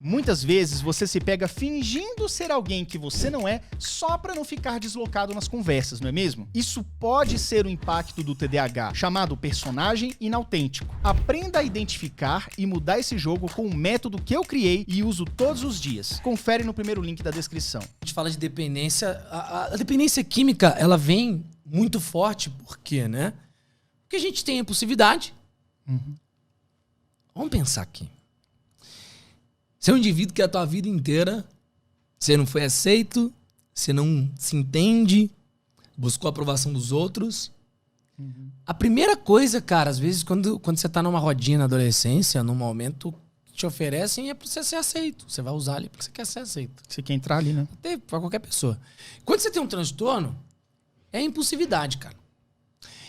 Muitas vezes você se pega fingindo ser alguém que você não é só para não ficar deslocado nas conversas, não é mesmo? Isso pode ser o impacto do TDAH, chamado personagem inautêntico. Aprenda a identificar e mudar esse jogo com um método que eu criei e uso todos os dias. Confere no primeiro link da descrição. A gente fala de dependência. A dependência química, ela vem muito forte, por quê, né? Porque a gente tem a impulsividade. Vamos pensar aqui. Você é um indivíduo que a tua vida inteira você não foi aceito, você não se entende, buscou a aprovação dos outros. A primeira coisa, cara, às vezes quando você tá numa rodinha na adolescência, num momento que te oferecem é pra você ser aceito. Você vai usar ali porque você quer ser aceito. Você quer entrar ali, né? Até pra qualquer pessoa. Quando você tem um transtorno, é a impulsividade, cara.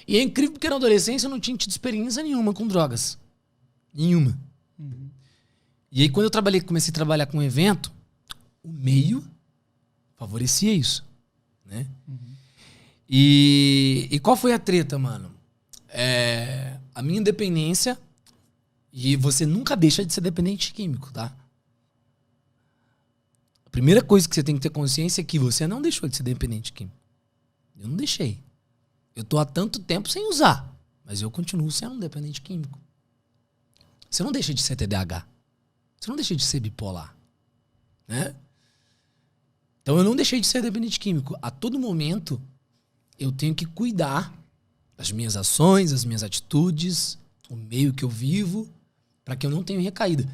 E é incrível porque na adolescência eu não tinha tido experiência nenhuma com drogas. Nenhuma. E aí, quando eu comecei a trabalhar com um evento, o meio favorecia isso, né? E qual foi a treta, mano? A minha dependência, e você nunca deixa de ser dependente químico, tá? A primeira coisa que você tem que ter consciência é que você não deixou de ser dependente químico. Eu não deixei. Eu tô há tanto tempo sem usar, mas eu continuo sendo um dependente químico. Você não deixa de ser TDAH. Você não deixa de ser bipolar, né? Então eu não deixei de ser dependente químico. A todo momento eu tenho que cuidar das minhas ações, das minhas atitudes, o meio que eu vivo, para que eu não tenha recaída.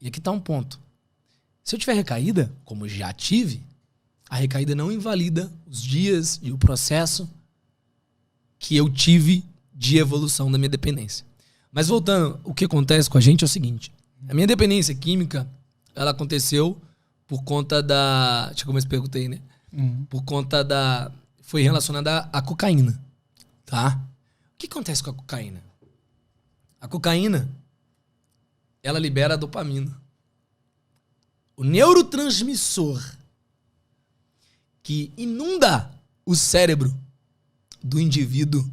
E aqui tá um ponto. Se eu tiver recaída, como eu já tive, a recaída não invalida os dias e o processo que eu tive de evolução da minha dependência. Mas voltando, o que acontece com a gente é o seguinte. A minha dependência química, ela aconteceu por conta da... Deixa eu começar a perguntar, né? Por conta da... Foi relacionada à cocaína, tá? O que acontece com a cocaína? A cocaína, ela libera a dopamina. O neurotransmissor que inunda o cérebro do indivíduo...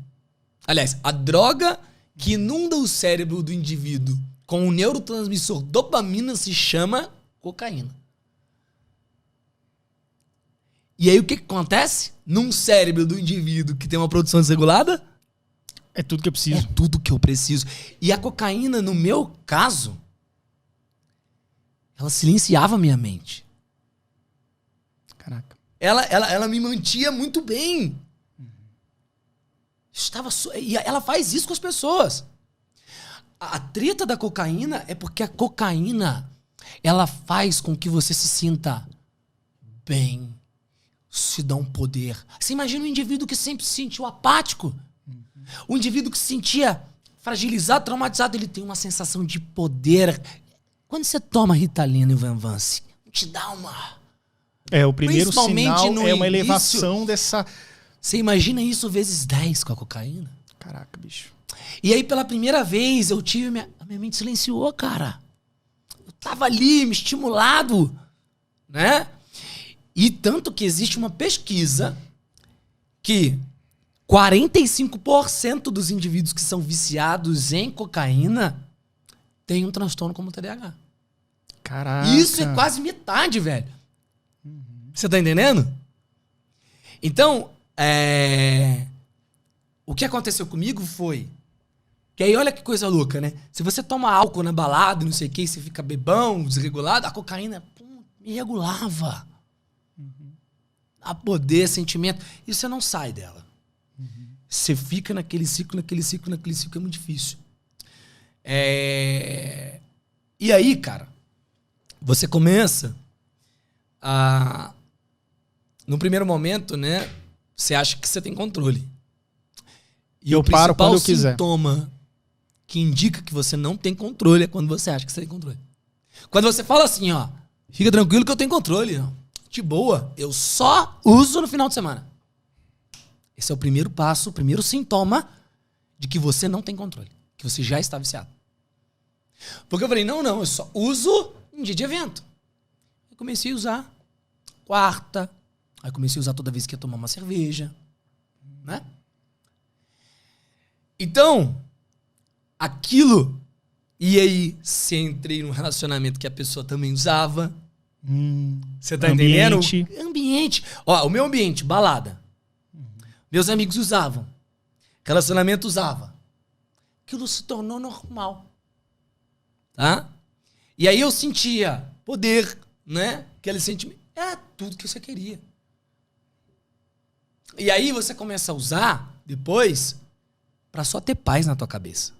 Aliás, a droga que inunda o cérebro do indivíduo com o neurotransmissor dopamina se chama cocaína. E aí o que acontece? Num cérebro do indivíduo que tem uma produção desregulada? É tudo que eu preciso. É tudo que eu preciso. E a cocaína, no meu caso, ela silenciava a minha mente. Caraca. Ela me mantia muito bem. E ela faz isso com as pessoas. A treta da cocaína é porque a cocaína, ela faz com que você se sinta bem, se dá um poder. Você imagina um indivíduo que sempre se sentiu apático, um indivíduo que se sentia fragilizado, traumatizado, ele tem uma sensação de poder. Quando você toma Ritalina e Venvance, te dá uma... O primeiro sinal é uma elevação dessa... Você imagina isso vezes 10 com a cocaína? Caraca, bicho. E aí, pela primeira vez, eu tive... A minha mente silenciou, cara. Eu tava ali, me estimulado, né? E tanto que existe uma pesquisa que 45% dos indivíduos que são viciados em cocaína têm um transtorno como o TDAH. Caraca. Isso é quase metade, velho. Você tá entendendo? Então, o que aconteceu comigo foi... Que aí olha que coisa louca, né? Se você toma álcool na balada, não sei o que, você fica bebão, desregulado, a cocaína me regulava. Dá poder, sentimento. E você não sai dela. Você fica naquele ciclo, é muito difícil. E aí, cara, você começa a... No primeiro momento, né? Você acha que você tem controle. E eu paro quando eu quiser. O principal sintoma que indica que você não tem controle é quando você acha que você tem controle. Quando você fala assim, ó, fica tranquilo que eu tenho controle, ó, de boa, eu só uso no final de semana. Esse é o primeiro passo, o primeiro sintoma de que você não tem controle, que você já está viciado. Porque eu falei, não, eu só uso em dia de evento. Eu comecei a usar quarta, aí comecei a usar toda vez que ia tomar uma cerveja, né? Então, aquilo E aí, se entrei num relacionamento que a pessoa também usava. Você tá entendendo? Ambiente. Ó, o meu ambiente, balada. Meus amigos usavam. Relacionamento usava. Aquilo se tornou normal. Tá? E aí eu sentia poder, né? Aquele sentimento. É tudo que você queria. E aí você começa a usar, depois, pra só ter paz na tua cabeça.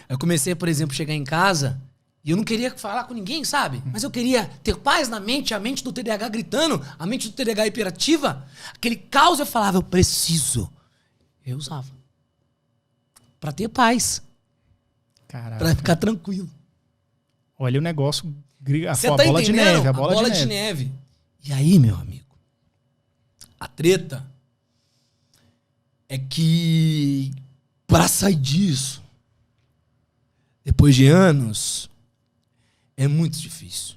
Eu comecei, por exemplo, a chegar em casa e eu não queria falar com ninguém, sabe? Mas eu queria ter paz na mente, a mente do TDAH gritando, a mente do TDAH hiperativa. Aquele caos, eu falava, eu preciso. Eu usava. Pra ter paz. Caraca. Pra ficar tranquilo. Olha o negócio, Você a tá bola de entendendo? neve, A bola de neve. E aí, meu amigo, a treta é que pra sair disso, depois de anos, é muito difícil.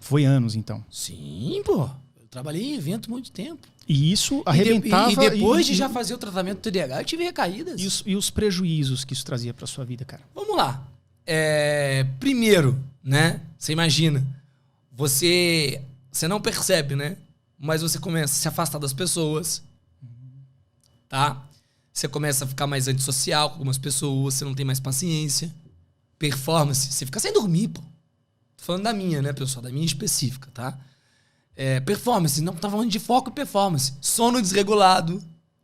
Foi anos, então. Sim, pô. Eu trabalhei em evento muito tempo. E isso arrebentava... E depois de já fazer o tratamento do TDAH, eu tive recaídas. E os prejuízos que isso trazia pra sua vida, cara? Vamos lá. Primeiro, né? Você imagina. Você não percebe, né? Mas você começa a se afastar das pessoas. Tá? Você começa a ficar mais antissocial com algumas pessoas. Você não tem mais paciência. Performance. Você fica sem dormir, pô. Tô falando da minha, né, pessoal? Da minha específica, tá? Performance. Não tá falando de foco e performance. Sono desregulado.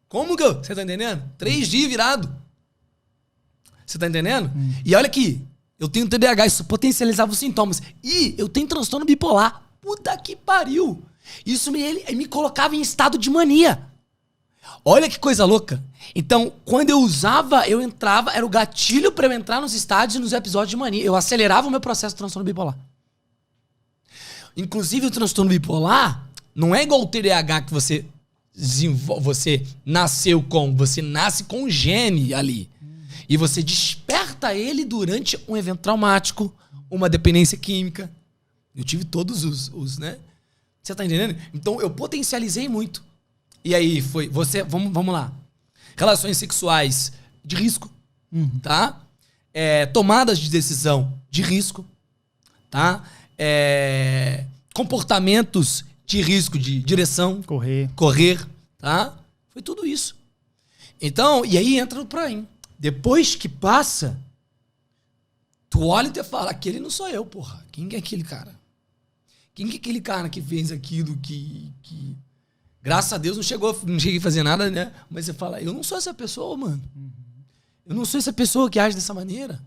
Como que eu... Você tá entendendo? 3 dias virado. Você tá entendendo? E olha aqui. Eu tenho TDAH. Isso potencializava os sintomas. E eu tenho transtorno bipolar. Puta que pariu. Isso me colocava em estado de mania. Olha que coisa louca. Então, quando eu usava, eu entrava, era o gatilho pra eu entrar nos estádios e nos episódios de mania. Eu acelerava o meu processo de transtorno bipolar. Inclusive, o transtorno bipolar não é igual o TDAH que você nasceu com. Você nasce com um gene ali. E você desperta ele durante um evento traumático, uma dependência química. Eu tive todos os, né? Você tá entendendo? Então, eu potencializei muito. E aí, vamos lá. Relações sexuais de risco, tá? Tomadas de decisão de risco, tá? Comportamentos de risco de direção. Correr, tá? Foi tudo isso. Então, e aí entra no Prime. Depois que passa, tu olha e te fala, aquele não sou eu, porra. Quem é aquele cara? Quem é aquele cara que fez aquilo que... Graças a Deus não cheguei a fazer nada, né? Mas você fala, eu não sou essa pessoa, mano. Eu não sou essa pessoa que age dessa maneira.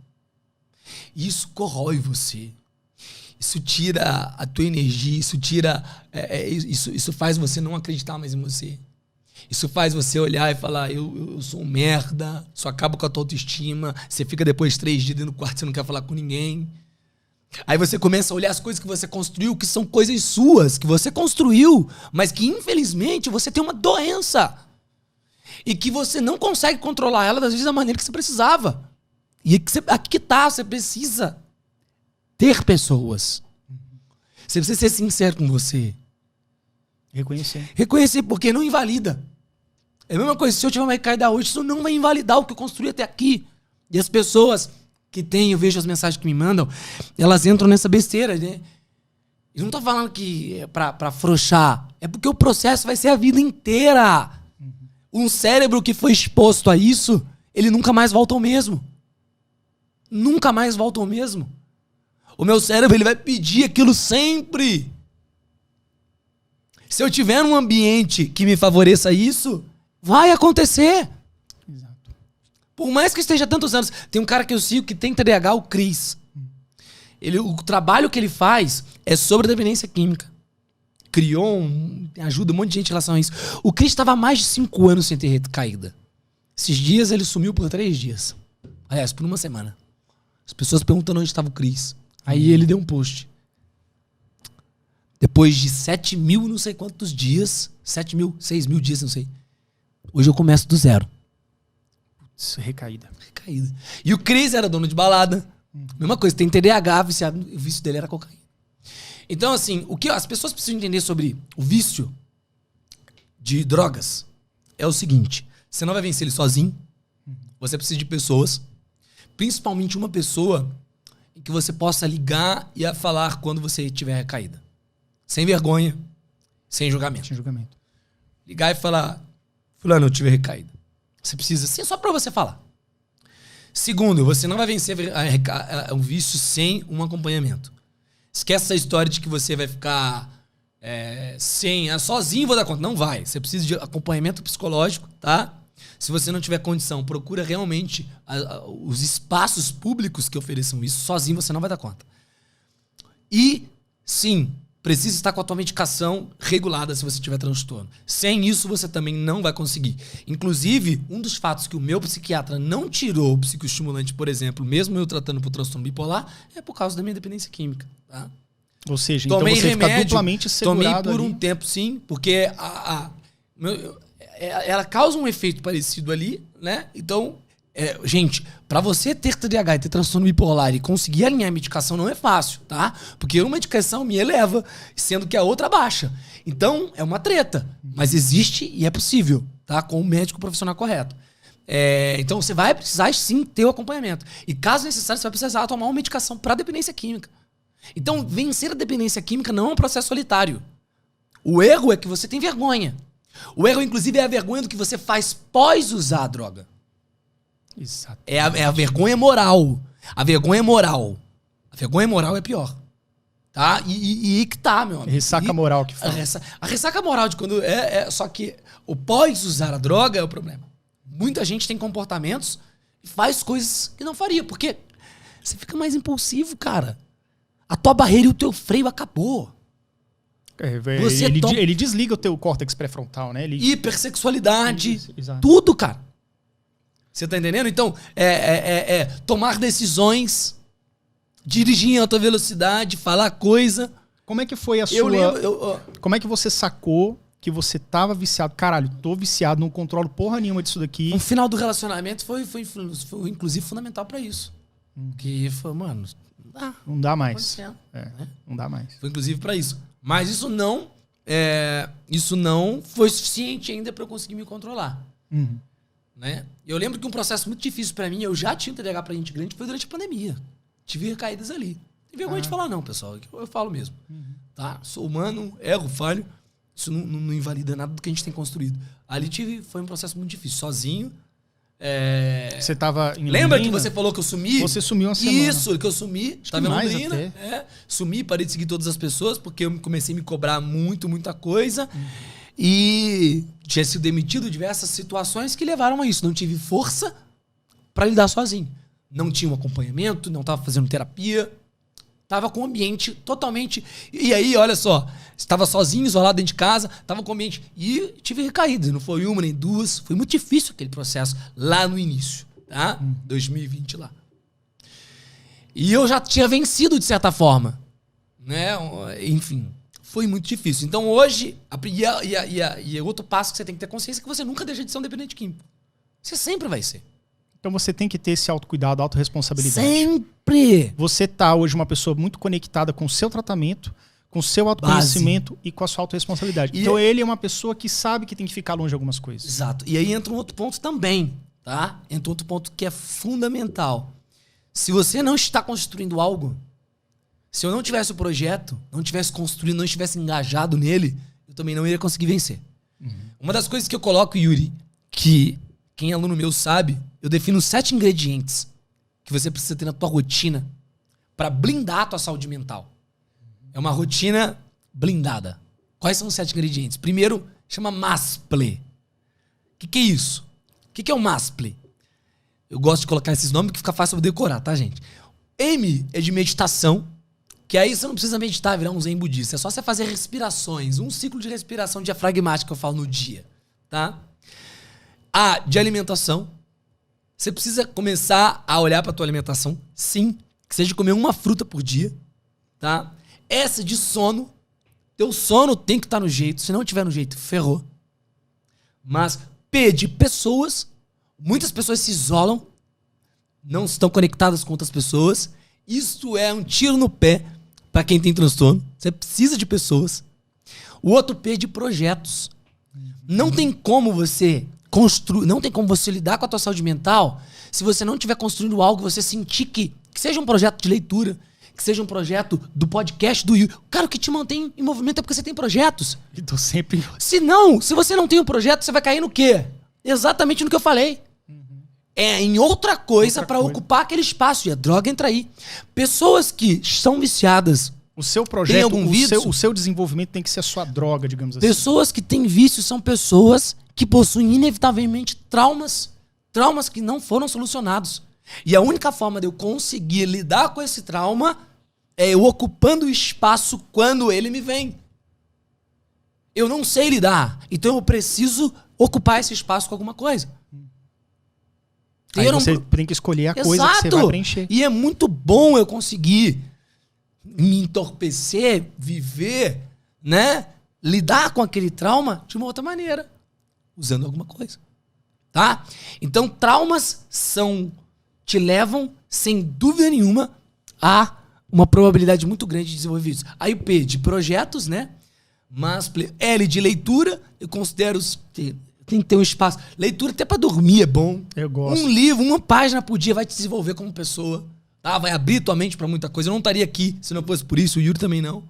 Isso corrói você. Isso tira a tua energia, isso tira... Isso faz você não acreditar mais em você. Isso faz você olhar e falar, eu sou um merda, isso acaba com a tua autoestima, você fica depois 3 dias dentro do quarto, você não quer falar com ninguém. Aí você começa a olhar as coisas que você construiu, que são coisas suas, que você construiu, mas que infelizmente você tem uma doença. E que você não consegue controlar ela, às vezes, da maneira que você precisava. E aqui que tá, você precisa ter pessoas. Você precisa ser sincero com você. Reconhecer, porque não invalida. É a mesma coisa, se eu tiver uma recaída hoje, isso não vai invalidar o que eu construí até aqui. E as pessoas que têm, eu vejo as mensagens que me mandam, elas entram nessa besteira, né? Eu não tô falando que é pra afrouxar. É porque o processo vai ser a vida inteira. Um cérebro que foi exposto a isso, ele nunca mais volta ao mesmo. Nunca mais volta ao mesmo. O meu cérebro, ele vai pedir aquilo sempre. Se eu tiver um ambiente que me favoreça isso, vai acontecer. Exato. Por mais que esteja tantos anos. Tem um cara que eu sigo que tem TDAH, o Cris. O trabalho que ele faz é sobre dependência química. Ajuda um monte de gente em relação a isso. O Cris estava há mais de 5 anos sem ter recaída. Esses dias ele sumiu por 3 dias. Aliás, por 1 semana. As pessoas perguntando onde estava o Cris. Aí ele deu um post. Depois de 7.000 não sei quantos dias, 7.000, 6.000 dias, não sei. Hoje eu começo do zero. Recaída. E o Cris era dono de balada. Mesma coisa, tem TDAH, viciado, o vício dele era cocaína. Então, assim, o que as pessoas precisam entender sobre o vício de drogas é o seguinte: você não vai vencer ele sozinho. Você precisa de pessoas. principalmente uma pessoa em que você possa ligar e a falar quando você estiver recaída. Sem vergonha, sem julgamento. Sem julgamento. Ligar e falar, fulano, eu tive recaída. Você precisa ser só pra você falar. Segundo, você não vai vencer um vício sem um acompanhamento. Esquece essa história de que você vai ficar sozinho, vou dar conta. Não vai. Você precisa de acompanhamento psicológico, tá? Se você não tiver condição, procura realmente os espaços públicos que ofereçam isso. Sozinho você não vai dar conta. E, sim, precisa estar com a tua medicação regulada se você tiver transtorno. Sem isso, você também não vai conseguir. Inclusive, um dos fatos que o meu psiquiatra não tirou o psicoestimulante, por exemplo, mesmo eu tratando por transtorno bipolar, é por causa da minha dependência química. Tá? Ou seja, tomei então você remédio, fica duplamente segurado. Tomei por ali. um tempo, sim, porque ela causa um efeito parecido ali, né? Então, gente, pra você ter TDAH e ter transtorno bipolar e conseguir alinhar a medicação não é fácil, tá? Porque uma medicação me eleva, sendo que a outra baixa. Então, é uma treta. Mas existe e é possível, tá? Com o médico profissional correto. Então, você vai precisar, sim, ter o acompanhamento. E, caso necessário, você vai precisar tomar uma medicação pra dependência química. Então, vencer a dependência química não é um processo solitário. O erro é que você tem vergonha. O erro, inclusive, é a vergonha do que você faz pós usar a droga. Exato. É a vergonha moral. A vergonha moral. A vergonha moral é pior. Tá? E que tá, meu amigo. Ressaca moral que fala. A ressaca moral de quando só que o pós usar a droga é o problema. Muita gente tem comportamentos e faz coisas que não faria. Porque você fica mais impulsivo, cara. A tua barreira e o teu freio acabou. Ele desliga o teu córtex pré-frontal, né? Hipersexualidade. Exato. Tudo, cara. Você tá entendendo? Então, tomar decisões, dirigir em alta velocidade, falar coisa. Como é que foi a sua... Eu lembro... Como é que você sacou que você tava viciado? Caralho, tô viciado, não controlo porra nenhuma disso daqui. O final do relacionamento foi inclusive, fundamental pra isso. Que foi, mano... Não dá mais. Não dá mais. Foi inclusive pra isso. Mas isso não foi suficiente ainda pra eu conseguir me controlar. Uhum. Né? Eu lembro que um processo muito difícil pra mim, eu já tinha TDAH pra gente grande, foi durante a pandemia. Tive recaídas ali. Tem vergonha de falar não, pessoal. Eu falo mesmo. Tá? Sou humano, erro, falho. Isso não invalida nada do que a gente tem construído. Ali foi um processo muito difícil. Sozinho. Você tava em Lembra Londrina? que você falou que eu sumi? Você sumiu uma semana. Isso, que eu sumi. Tava em mais Londrina. Sumi, parei de seguir todas as pessoas, porque eu comecei a me cobrar muita coisa. E tinha sido demitido diversas situações que levaram a isso. Não tive força pra lidar sozinho. Não tinha um acompanhamento, não tava fazendo terapia. Tava com o ambiente totalmente... E aí, olha só, estava sozinho, isolado dentro de casa, tava com o ambiente... E tive recaídas, não foi uma nem duas. Foi muito difícil aquele processo lá no início, tá? 2020 lá. E eu já tinha vencido de certa forma, né? Enfim, foi muito difícil. Então hoje, outro passo que você tem que ter consciência é que você nunca deixa de ser um dependente químico. Você sempre vai ser. Então você tem que ter esse autocuidado, autorresponsabilidade. Sempre! Você tá hoje uma pessoa muito conectada com o seu tratamento, com o seu autoconhecimento e com a sua autorresponsabilidade. Então ele é uma pessoa que sabe que tem que ficar longe de algumas coisas. Exato. E aí entra um outro ponto também, tá? Entra outro ponto que é fundamental. Se você não está construindo algo, se eu não tivesse o projeto, não tivesse construído, não estivesse engajado nele, eu também não iria conseguir vencer. Uma das coisas que eu coloco, Yuri, que quem é aluno meu sabe, eu defino 7 ingredientes que você precisa ter na tua rotina para blindar a tua saúde mental. É uma rotina blindada. Quais são os 7 ingredientes? Primeiro, chama MASPLE. O que é isso? O que é o MASPLE? Eu gosto de colocar esses nomes que fica fácil de decorar, tá, gente? M é de meditação, que aí você não precisa meditar, virar um zen budista. É só você fazer respirações, um ciclo de respiração diafragmática que eu falo no dia, tá? A, de alimentação. Você precisa começar a olhar para tua alimentação, sim, que seja comer uma fruta por dia, tá? Essa de sono. Teu sono tem que estar no jeito. Se não tiver no jeito, ferrou. Mas P de pessoas. Muitas pessoas se isolam, não estão conectadas com outras pessoas. Isso é um tiro no pé para quem tem transtorno. Você precisa de pessoas. O outro P de projetos. Não tem como você não tem como você lidar com a tua saúde mental se você não estiver construindo algo, você sentir que seja um projeto de leitura, que seja um projeto do podcast do Yuri. Cara, o que te mantém em movimento é porque você tem projetos. Eu tô sempre... Se você não tem um projeto, você vai cair no quê? Exatamente no que eu falei. É em outra coisa para ocupar aquele espaço. E a droga entra aí. Pessoas que são viciadas... O seu projeto, algum vício? o seu desenvolvimento tem que ser a sua droga, digamos assim. Pessoas que têm vício são pessoas que possuem inevitavelmente traumas que não foram solucionados. E a única forma de eu conseguir lidar com esse trauma é eu ocupando o espaço quando ele me vem. Eu não sei lidar, então eu preciso ocupar esse espaço com alguma coisa. Aí você tem que escolher a coisa que você vai preencher. E é muito bom eu conseguir me entorpecer, viver, né? Lidar com aquele trauma de uma outra maneira, usando alguma coisa. Tá? Então, traumas te levam, sem dúvida nenhuma, a uma probabilidade muito grande de desenvolver isso. Aí o P de projetos, né? Mas L de leitura, eu considero tem que ter um espaço. Leitura até pra dormir é bom. Eu gosto. Um livro, uma página por dia vai te desenvolver como pessoa. Tá? Vai abrir tua mente pra muita coisa. Eu não estaria aqui se não fosse por isso, o Yuri também não.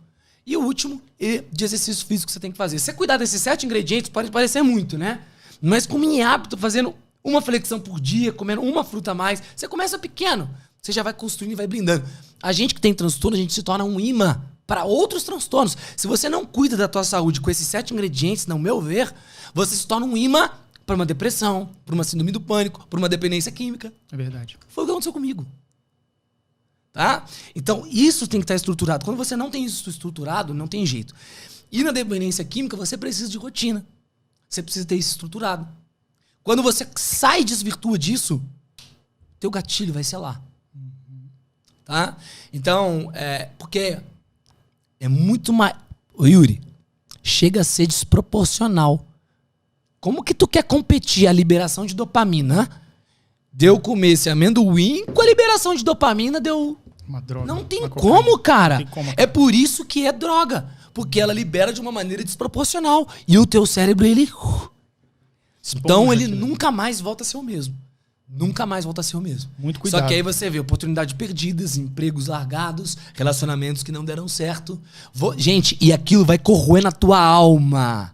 E o último, E de exercício físico que você tem que fazer. Se você cuidar desses 7 ingredientes, pode parecer muito, né? Mas como em hábito, fazendo uma flexão por dia, comendo uma fruta a mais, você começa pequeno. Você já vai construindo e vai blindando. A gente que tem transtorno, a gente se torna um imã para outros transtornos. Se você não cuida da tua saúde com esses 7 ingredientes, no meu ver, você se torna um imã para uma depressão, para uma síndrome do pânico, para uma dependência química. É verdade. Foi o que aconteceu comigo. Tá? Então, isso tem que estar estruturado. Quando você não tem isso estruturado, não tem jeito. E na dependência química, você precisa de rotina. Você precisa ter isso estruturado. Quando você sai e desvirtua disso, teu gatilho vai ser lá. Tá? Então, porque é muito mais... Ô, Yuri, chega a ser desproporcional. Como que tu quer competir a liberação de dopamina de eu comer esse amendoim com a liberação de dopamina deu... Uma droga. Não tem como, cara. Não tem como. É por isso que é droga. Porque ela libera de uma maneira desproporcional. E o teu cérebro, ele... Então ele nunca mais volta a ser o mesmo. Nunca mais volta a ser o mesmo. Muito cuidado. Só que aí você vê oportunidades perdidas, empregos largados, relacionamentos que não deram certo. Gente, e aquilo vai corroer na tua alma.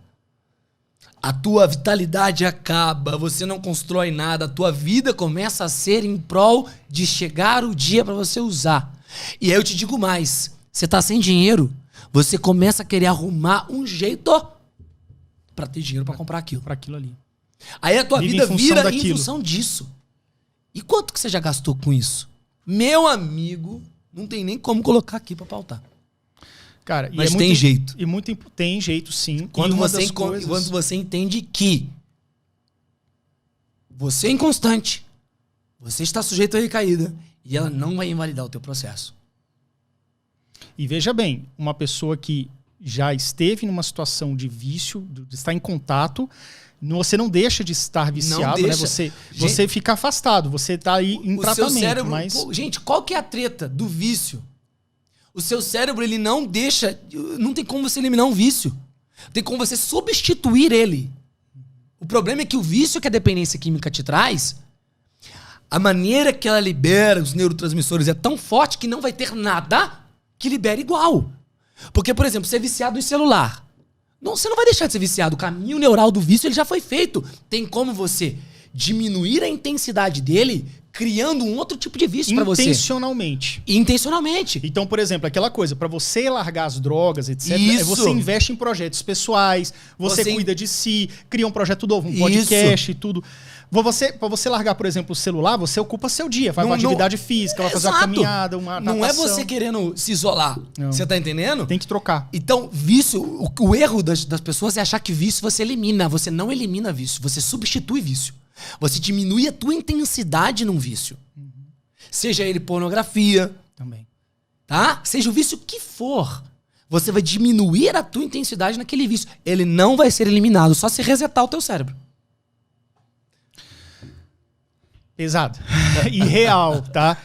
A tua vitalidade acaba, você não constrói nada, a tua vida começa a ser em prol de chegar o dia para você usar. E aí eu te digo mais, você tá sem dinheiro, você começa a querer arrumar um jeito para ter dinheiro para comprar aquilo. Para aquilo ali. Aí a tua vida vira em função disso. E quanto que você já gastou com isso? Meu amigo, não tem nem como colocar aqui para pautar. Cara, mas tem jeito. Tem jeito, sim. Quando você entende que você é inconstante, você está sujeito a recaída e ela não vai invalidar o teu processo. E veja bem, uma pessoa que já esteve numa situação de vício, de estar em contato, você não deixa de estar viciado, né? Você fica afastado, você está aí em tratamento. Seu cérebro, mas... gente, qual que é a treta do vício? O seu cérebro, ele não deixa... Não tem como você eliminar um vício. Tem como você substituir ele. O problema é que o vício que a dependência química te traz, a maneira que ela libera os neurotransmissores é tão forte que não vai ter nada que libere igual. Porque, por exemplo, você é viciado em celular. Não, você não vai deixar de ser viciado. O caminho neural do vício ele já foi feito. Tem como você diminuir a intensidade dele... criando um outro tipo de vício pra você. Intencionalmente. Então, por exemplo, aquela coisa, pra você largar as drogas, etc., você investe em projetos pessoais, você cuida de si, cria um projeto novo, um podcast e tudo. Pra você largar, por exemplo, o celular, você ocupa seu dia, faz uma atividade física, vai fazer uma caminhada, uma natação. Não é você querendo se isolar. Você tá entendendo? Tem que trocar. Então, vício, o erro das pessoas é achar que vício você elimina. Você não elimina vício, você substitui vício. Você diminui a tua intensidade num vício. Seja ele pornografia. Também. Tá? Seja o vício que for. Você vai diminuir a tua intensidade naquele vício. Ele não vai ser eliminado, só se resetar o teu cérebro. Pesado. E real, tá?